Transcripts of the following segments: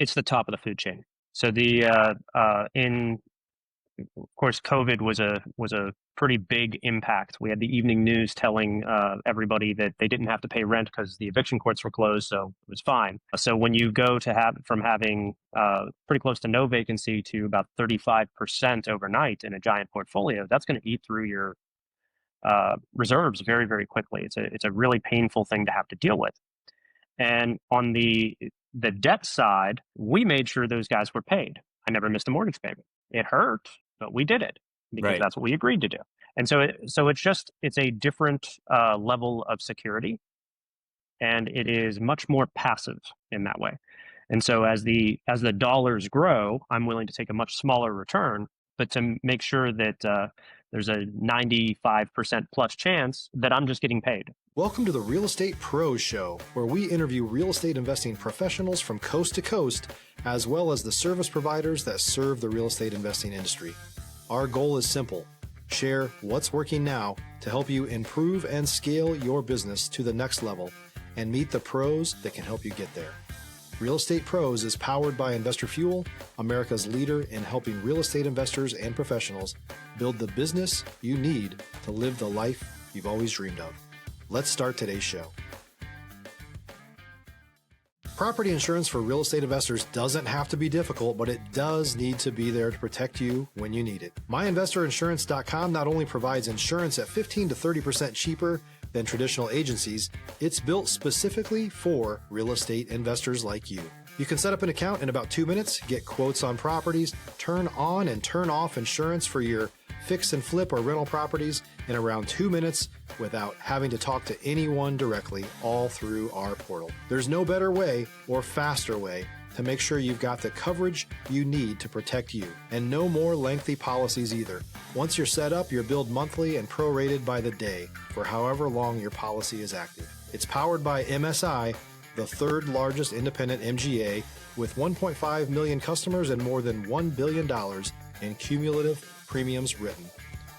It's the top of the food chain. So of course, COVID was a pretty big impact. We had the evening news telling everybody that they didn't have to pay rent because the eviction courts were closed, so it was fine. So when you go to have from having pretty close to no vacancy to about 35% overnight in a giant portfolio, that's going to eat through your reserves very, very quickly. It's a really painful thing to have to deal with. And on the debt side, we made sure those guys were paid. I never missed a mortgage payment. It hurt, but we did it because Right. that's what we agreed to do. And so it's a different level of security, and it is much more passive in that way. And so as the dollars grow, I'm willing to take a much smaller return, but to make sure that there's a 95% plus chance that I'm just getting paid. Welcome to the Real Estate Pros Show, where we interview real estate investing professionals from coast to coast, as well as the service providers that serve the real estate investing industry. Our goal is simple: share what's working now to help you improve and scale your business to the next level and meet the pros that can help you get there. Real Estate Pros is powered by Investor Fuel, America's leader in helping real estate investors and professionals build the business you need to live the life you've always dreamed of. Let's start today's show. Property insurance for real estate investors doesn't have to be difficult, but it does need to be there to protect you when you need it. MyInvestorInsurance.com not only provides insurance at 15 to 30% cheaper than traditional agencies, it's built specifically for real estate investors like you. You can set up an account in about 2 minutes, get quotes on properties, turn on and turn off insurance for your fix and flip or rental properties in around 2 minutes without having to talk to anyone directly, all through our portal. There's no better way or faster way to make sure you've got the coverage you need to protect you, and no more lengthy policies either. Once you're set up, you're billed monthly and prorated by the day for however long your policy is active. It's powered by MSI, the third largest independent MGA, with 1.5 million customers and more than $1 billion in cumulative premiums written.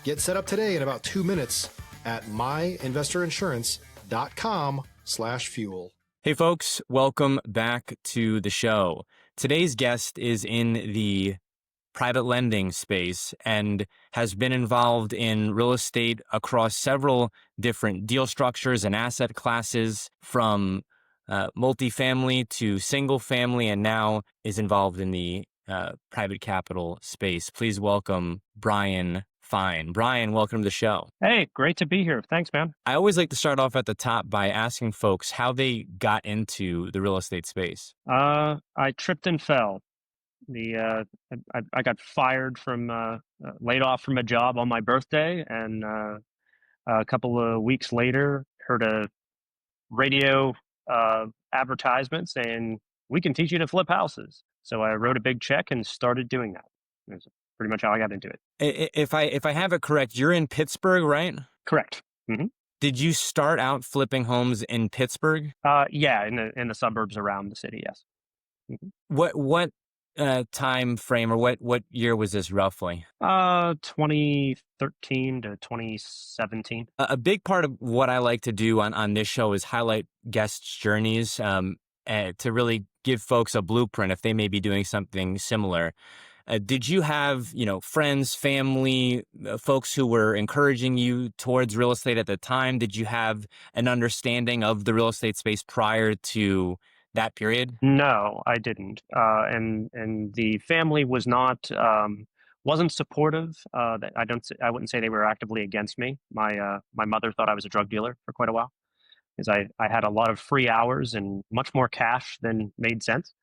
Get set up today in about 2 minutes at myinvestorinsurance.com/fuel. Hey folks, welcome back to the show. Today's guest is in the private lending space and has been involved in real estate across several different deal structures and asset classes, from multifamily to single family, and now is involved in the private capital space. Please welcome Brian Fine. Brian, welcome to the show. Hey, great to be here. Thanks, man. I always like to start off at the top by asking folks how they got into the real estate space. I tripped and fell. I got fired from laid off from a job on my birthday, and a couple of weeks later, heard a radio advertisement saying, "We can teach you to flip houses." So I wrote a big check and started doing that. That's pretty much how I got into it. If I have it correct, you're in Pittsburgh, right? Correct. Mm-hmm. Did you start out flipping homes in Pittsburgh? Yeah, in the suburbs around the city. Yes. Mm-hmm. What time frame, or what year was this roughly? 2013 to 2017. A big part of what I like to do on this show is highlight guests' journeys to really give folks a blueprint if they may be doing something similar. Did you have, friends, family, folks who were encouraging you towards real estate at the time? Did you have an understanding of the real estate space prior to that period? No, I didn't. And the family was wasn't supportive. That I wouldn't say they were actively against me. My mother thought I was a drug dealer for quite a while, because I had a lot of free hours and much more cash than made sense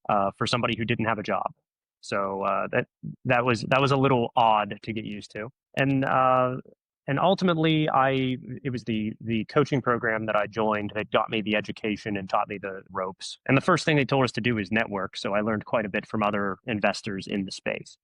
for somebody who didn't have a job. So that was a little odd to get used to. And ultimately, it was the coaching program that I joined that got me the education and taught me the ropes. And the first thing they told us to do is network. So I learned quite a bit from other investors in the space.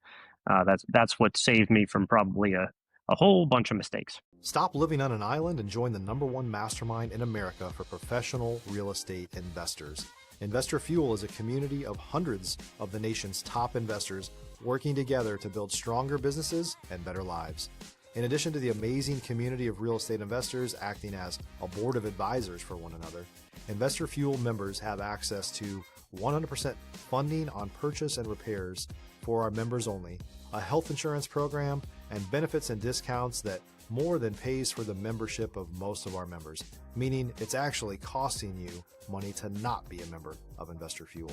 That's what saved me from probably a whole bunch of mistakes. Stop living on an island and join the #1 mastermind in America for professional real estate investors. Investor Fuel is a community of hundreds of the nation's top investors working together to build stronger businesses and better lives. In addition to the amazing community of real estate investors acting as a board of advisors for one another, Investor Fuel members have access to 100% funding on purchase and repairs for our members only, a health insurance program, and benefits and discounts that more than pays for the membership of most of our members, meaning it's actually costing you money to not be a member of Investor Fuel.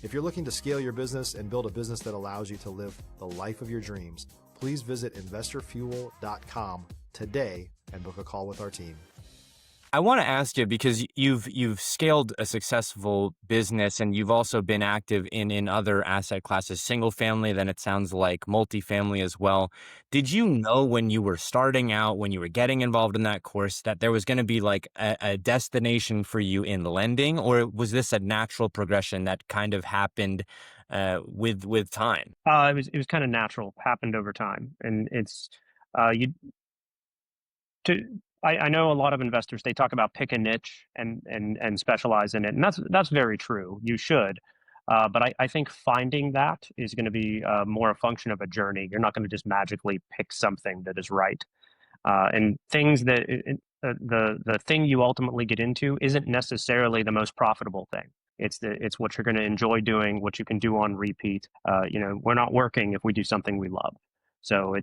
If you're looking to scale your business and build a business that allows you to live the life of your dreams, please visit investorfuel.com today and book a call with our team. I want to ask you, because you've scaled a successful business and you've also been active in other asset classes, single family, then it sounds like multifamily as well. Did you know when you were starting out, when you were getting involved in that course, that there was going to be like a destination for you in lending, or was this a natural progression that kind of happened with time? It was kind of natural, happened over time, and it's you to I know a lot of investors, they talk about pick a niche and specialize in it, and that's very true. You should, but I think finding that is going to be more a function of a journey. You're not going to just magically pick something that is right, and things that the thing you ultimately get into isn't necessarily the most profitable thing. It's what you're going to enjoy doing, what you can do on repeat. We're not working if we do something we love. So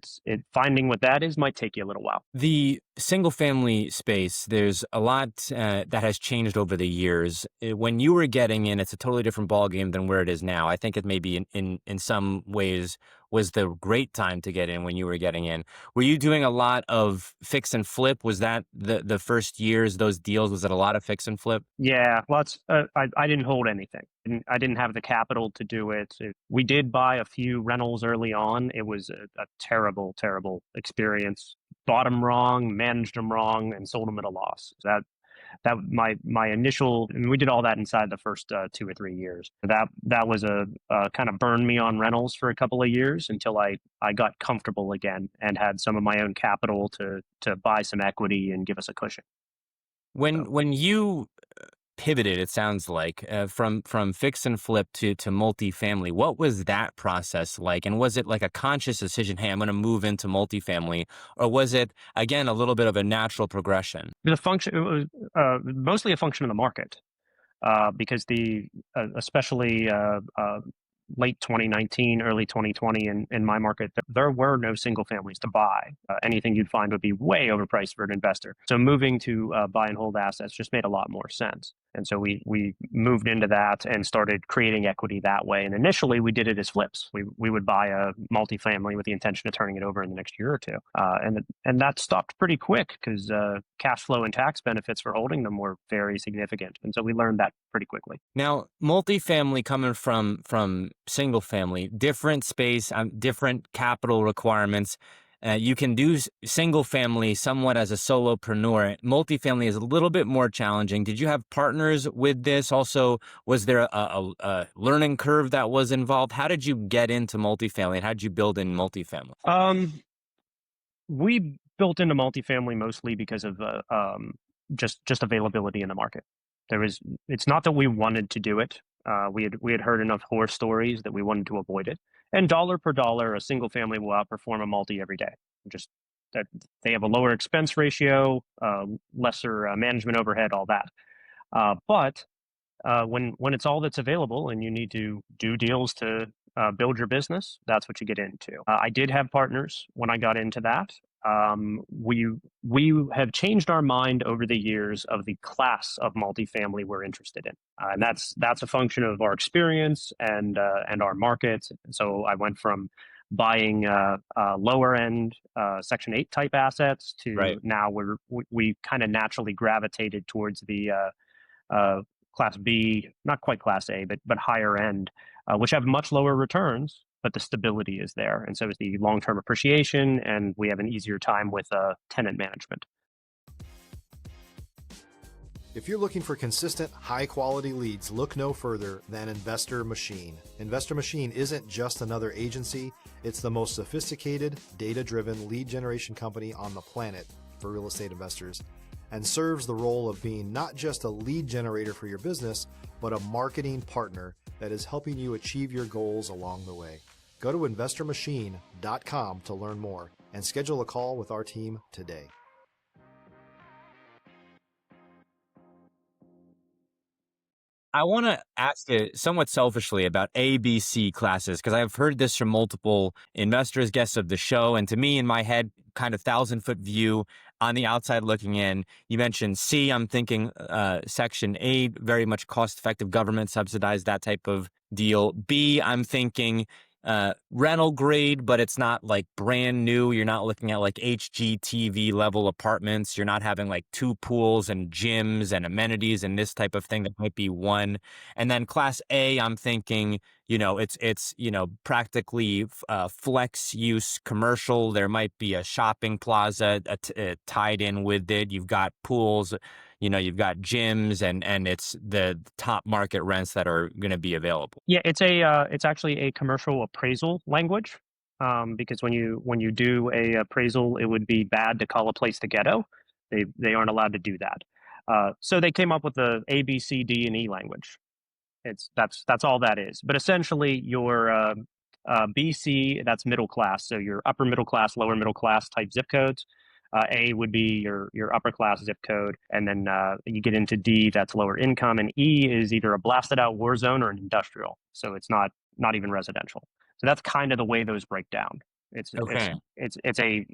finding what that is might take you a little while. The single family space, there's a lot that has changed over the years. When you were getting in, it's a totally different ballgame than where it is now. I think it maybe in some ways was the great time to get in when you were getting in. Were you doing a lot of fix and flip? Was that the first years, those deals, was it a lot of fix and flip? Yeah, well, I didn't hold anything. I didn't have the capital to do it. We did buy a few rentals early on. It was a terrible, terrible experience. Bought them wrong, managed them wrong, and sold them at a loss. That my initial, and we did all that inside the first 2 or 3 years. That was a kind of burned me on rentals for a couple of years until I got comfortable again and had some of my own capital to buy some equity and give us a cushion. So. When you pivoted, it sounds like, from fix and flip to multifamily, what was that process like? And was it like a conscious decision, hey, I'm going to move into multifamily? Or was it, again, a little bit of a natural progression? It was mostly a function of the market, because especially late 2019, early 2020 in my market, there were no single families to buy. Anything you'd find would be way overpriced for an investor. So moving to buy and hold assets just made a lot more sense. And so we moved into that and started creating equity that way. And initially we did it as flips. We would buy a multifamily with the intention of turning it over in the next year or two. And that stopped pretty quick because cash flow and tax benefits for holding them were very significant. And so we learned that pretty quickly. Now, multifamily coming from single family, different space, different capital requirements. You can do single family somewhat as a solopreneur. Multifamily is a little bit more challenging. Did you have partners with this? Also, was there a learning curve that was involved? How did you get into multifamily, and how did you build in multifamily? We built into multifamily mostly because of just availability in the market. It's not that we wanted to do it. We had heard enough horror stories that we wanted to avoid it. And dollar per dollar, a single family will outperform a multi every day. Just that they have a lower expense ratio, lesser management overhead, all that. But when it's all that's available and you need to do deals to build your business, that's what you get into. I did have partners when I got into that. We have changed our mind over the years of the class of multifamily we're interested in, and that's a function of our experience and our market. So I went from buying lower end Section 8 type assets to Right. now we kind of naturally gravitated towards the Class B, not quite Class A, but higher end, which have much lower returns, but the stability is there. And so is the long-term appreciation, and we have an easier time with tenant management. If you're looking for consistent, high-quality leads, look no further than Investor Machine. Investor Machine isn't just another agency. It's the most sophisticated, data-driven lead generation company on the planet for real estate investors, and serves the role of being not just a lead generator for your business, but a marketing partner that is helping you achieve your goals along the way. Go to investormachine.com to learn more and schedule a call with our team today. I want to ask you somewhat selfishly about ABC classes, because I've heard this from multiple investors, guests of the show. And to me, in my head, kind of 1,000-foot view on the outside looking in, you mentioned C, I'm thinking Section 8, very much cost effective, government subsidized, that type of deal. B, I'm thinking rental grade, but it's not like brand new. You're not looking at like HGTV level apartments. You're not having like 2 pools and gyms and amenities and this type of thing. That might be one. And then class A, I'm thinking, it's practically flex use commercial. There might be a shopping plaza tied in with it. You've got pools, you've got gyms, and it's the top market rents that are going to be available. Yeah, it's actually a commercial appraisal language, because when you do a appraisal, it would be bad to call a place the ghetto. They aren't allowed to do that. So they came up with the A, B, C, D, and E language. That's all that is. But essentially, your BC, that's middle class. So your upper middle class, lower middle class type zip codes. A would be your upper class zip code, and then you get into D, that's lower income, and E is either a blasted out war zone or an industrial. So it's not even residential. So that's kind of the way those break down. It's it's Okay. it's it's a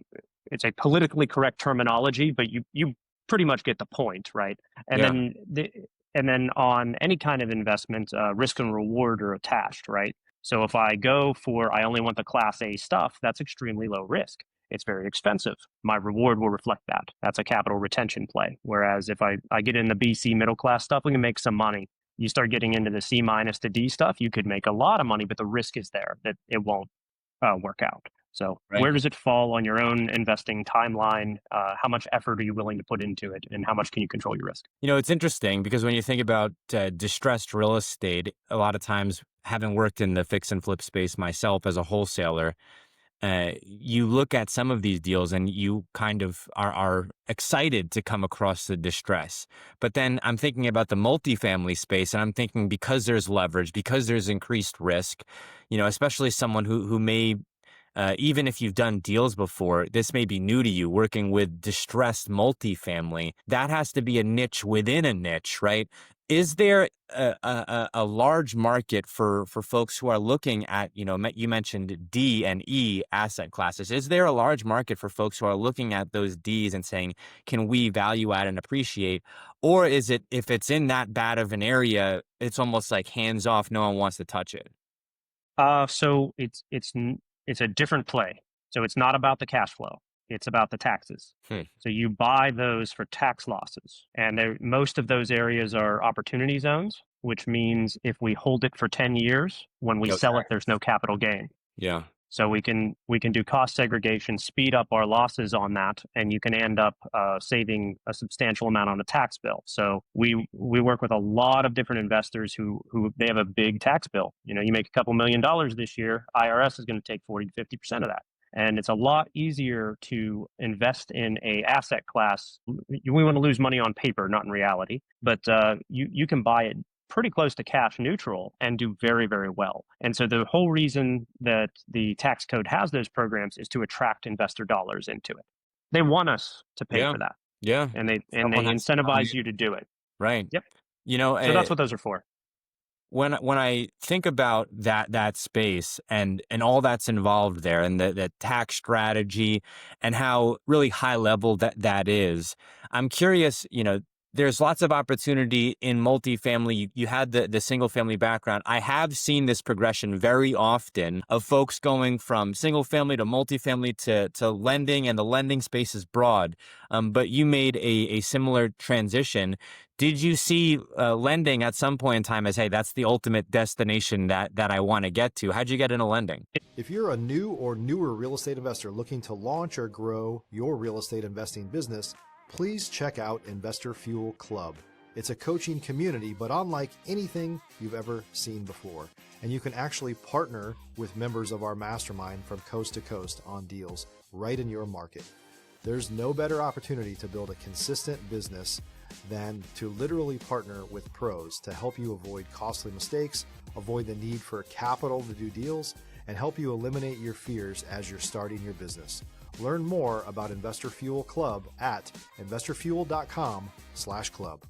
it's a politically correct terminology, but you pretty much get the point, right? And Yeah. then on any kind of investment, risk and reward are attached, right? So if I go for I only want the class A stuff, that's extremely low risk. It's very expensive. My reward will reflect that. That's a capital retention play. Whereas if I get in the BC middle class stuff, we can make some money. You start getting into the C minus to D stuff, you could make a lot of money, but the risk is there that it won't work out. So Right. where does it fall on your own investing timeline? How much effort are you willing to put into it, and how much can you control your risk? It's interesting because when you think about distressed real estate, a lot of times, having worked in the fix and flip space myself as a wholesaler, you look at some of these deals and you kind of are excited to come across the distress. But then I'm thinking about the multifamily space, and I'm thinking, because there's leverage, because there's increased risk, especially someone who may, even if you've done deals before, this may be new to you, working with distressed multifamily. That has to be a niche within a niche, right? Is there a large market for folks who are looking at, you mentioned D and E asset classes. Is there a large market for folks who are looking at those Ds and saying, can we value add and appreciate? Or is it, if it's in that bad of an area, it's almost like hands off, no one wants to touch it? So it's a different play. So it's not about the cash flow. It's about the taxes. Hmm. So you buy those for tax losses, and most of those areas are opportunity zones, which means if we hold it for 10 years, when we No sell it, tax. there's no capital gain. Yeah. So we can do cost segregation, speed up our losses on that, and you can end up saving a substantial amount on the tax bill. So we work with a lot of different investors who they have a big tax bill. You make a couple $1,000,000 this year, IRS is going to take 40 to 50% of that. And it's a lot easier to invest in a asset class. We want to lose money on paper, not in reality, but you can buy it pretty close to cash neutral and do very, very well. And so the whole reason that the tax code has those programs is to attract investor dollars into it. They want us to pay Yeah. for that, Yeah. and they Someone has to value. incentivize you to do it. Right. Yep. You know, So that's uh, what those are for. when I think about that space and all that's involved there, and the tax strategy and how really high level that is, I'm curious. There's lots of opportunity in multifamily. You had the single family background. I have seen this progression very often of folks going from single family to multifamily to lending, and the lending space is broad. But you made a similar transition. Did you see lending at some point in time as, hey, that's the ultimate destination that I want to get to? How'd you get into lending? If you're a new or newer real estate investor looking to launch or grow your real estate investing business, please check out Investor Fuel Club. It's a coaching community, but unlike anything you've ever seen before. And you can actually partner with members of our mastermind from coast to coast on deals right in your market. There's no better opportunity to build a consistent business than to literally partner with pros to help you avoid costly mistakes, avoid the need for capital to do deals, and help you eliminate your fears as you're starting your business. Learn more about Investor Fuel Club at investorfuel.com/club.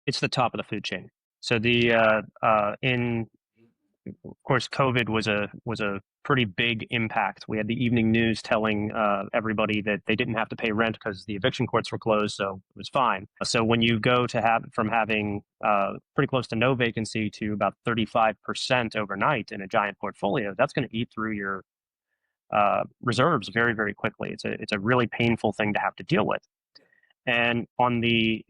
It's the top of the food chain. So in of course, COVID was a pretty big impact. We had the evening news telling everybody that they didn't have to pay rent because the eviction courts were closed, so it was fine. So when you go to have from having pretty close to no vacancy to about 35% overnight in a giant portfolio, that's going to eat through your reserves very, very quickly. It's a really painful thing to have to deal with. And on the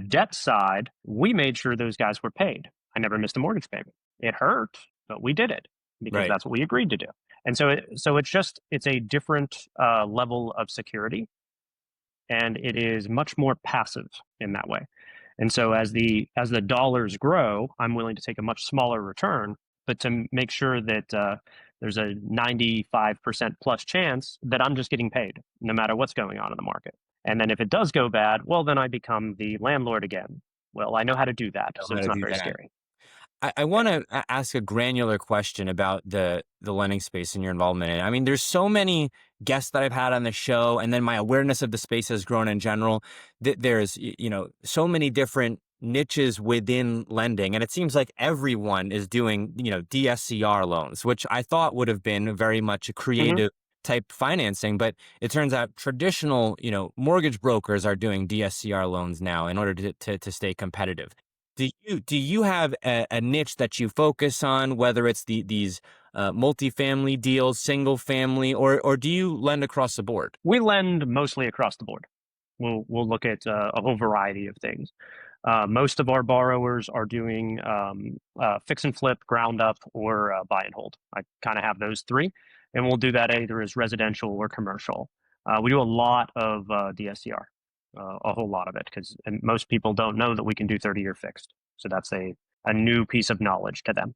debt side, we made sure those guys were paid. I never missed a mortgage payment. It hurt, but we did it because Right. that's what we agreed to do. And so it's a different level of security, and it is much more passive in that way. And so as the dollars grow, I'm willing to take a much smaller return, but to make sure that there's a 95% plus chance that I'm just getting paid no matter what's going on in the market. And then if it does go bad, well, then I become the landlord again. Well, I know how to do that, Know so how it's to not do very that. scary. I want to ask a granular question about the lending space and your involvement in it. I mean, there's so many guests that I've had on the show, and then my awareness of the space has grown in general. There's so many different niches within lending, and it seems like everyone is doing DSCR loans, which I thought would have been very much a Hmm. creative type financing, but it turns out traditional mortgage brokers are doing DSCR loans now in order to stay competitive. Do you have a niche that you focus on, whether it's these multifamily deals, single family, or do you lend across the board? We lend mostly across the board. We'll look at a whole variety of things. Most of our borrowers are doing fix and flip, ground up, or buy and hold. I kind of have those three, and we'll do that either as residential or commercial. We do a lot of DSCR, a whole lot of it, because most people don't know that we can do 30-year fixed. So that's a new piece of knowledge to them.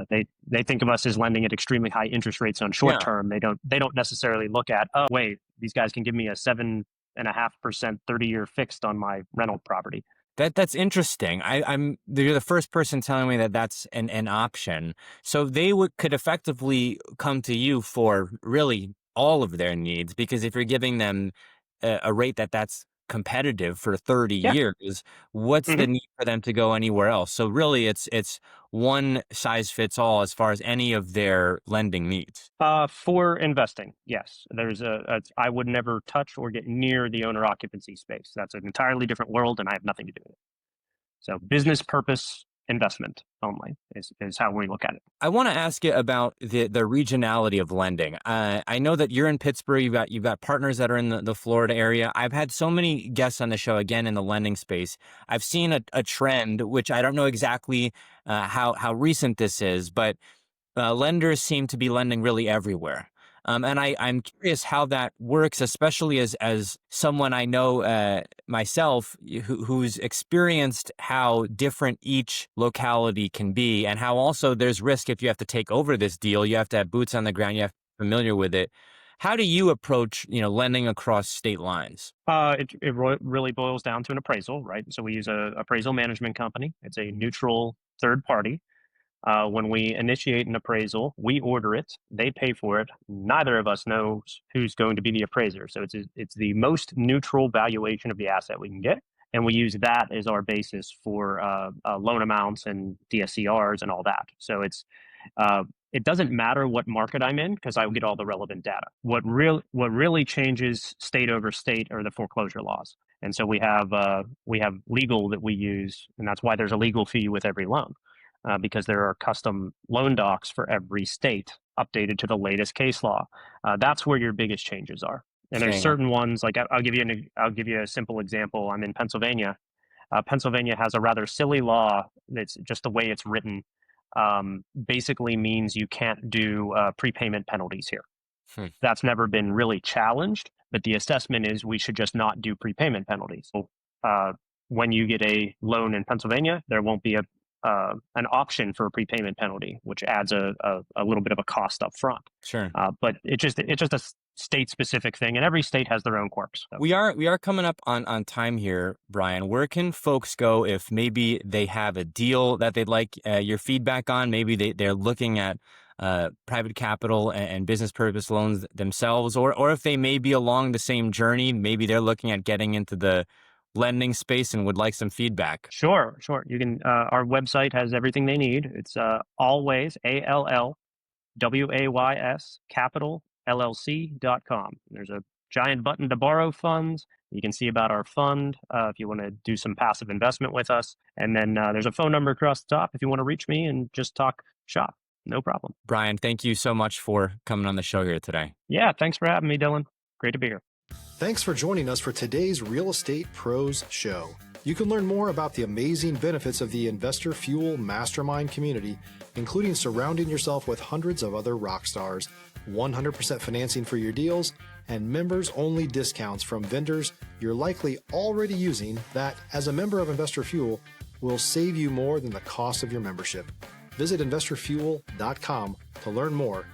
They think of us as lending at extremely high interest rates on short Yeah. term. They don't necessarily look at, oh wait, these guys can give me a 7.5% 30-year fixed on my rental property. That's interesting. You're the first person telling me that that's an option. So they could effectively come to you for really all of their needs, because if you're giving them a rate that's competitive for 30 Yeah. years, what's Hmm. the need for them to go anywhere else? So really it's one size fits all as far as any of their lending needs. For investing, yes. I would never touch or get near the owner occupancy space. That's an entirely different world, and I have nothing to do with it. So business purpose investment only is how we look at it. I want to ask you about the regionality of lending. I know that you're in Pittsburgh. You've got partners that are in the Florida area. I've had so many guests on the show, again, in the lending space. I've seen a trend, which I don't know exactly how recent this is, but lenders seem to be lending really everywhere. And I'm curious how that works, especially as someone I know myself who's experienced how different each locality can be, and how also there's risk if you have to take over this deal. You have to have boots on the ground. You have to be familiar with it. How do you approach lending across state lines? It really boils down to an appraisal, right? So we use a appraisal management company. It's a neutral third party. When we initiate an appraisal, we order it, they pay for it. Neither of us knows who's going to be the appraiser. So it's the most neutral valuation of the asset we can get. And we use that as our basis for loan amounts and DSCRs and all that. So it doesn't matter what market I'm in because I will get all the relevant data. What really changes state over state are the foreclosure laws. And so we have legal that we use, and that's why there's a legal fee with every loan. Because there are custom loan docs for every state updated to the latest case law. That's where your biggest changes are. And there's Okay. certain ones, like I'll give you a simple example. I'm in Pennsylvania. Pennsylvania has a rather silly law that's just the way it's written. Basically means you can't do prepayment penalties here. Hmm. That's never been really challenged, but the assessment is we should just not do prepayment penalties. So, when you get a loan in Pennsylvania, there won't be an option for a prepayment penalty, which adds a little bit of a cost up front. Sure. But it's just a state specific thing, and every state has their own quirks. So. We are coming up on time here, Brian. Where can folks go if maybe they have a deal that they'd like your feedback on? Maybe they're looking at private capital and business purpose loans themselves, or if they may be along the same journey, maybe they're looking at getting into the lending space and would like some feedback? Sure. You can. Our website has everything they need. It's always ALLWAYS capital LLC.com. There's a giant button to borrow funds. You can see about our fund if you want to do some passive investment with us. And then there's a phone number across the top if you want to reach me and just talk shop. No problem. Brian, thank you so much for coming on the show here today. Yeah, thanks for having me, Dylan. Great to be here. Thanks for joining us for today's Real Estate Pros Show. You can learn more about the amazing benefits of the Investor Fuel Mastermind community, including surrounding yourself with hundreds of other rock stars, 100% financing for your deals, and members-only discounts from vendors you're likely already using that, as a member of Investor Fuel, will save you more than the cost of your membership. Visit investorfuel.com to learn more.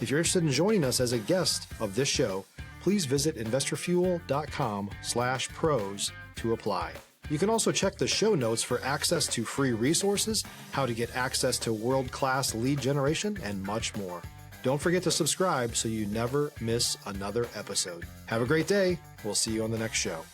If you're interested in joining us as a guest of this show, please visit investorfuel.com/pros to apply. You can also check the show notes for access to free resources, how to get access to world-class lead generation, and much more. Don't forget to subscribe so you never miss another episode. Have a great day. We'll see you on the next show.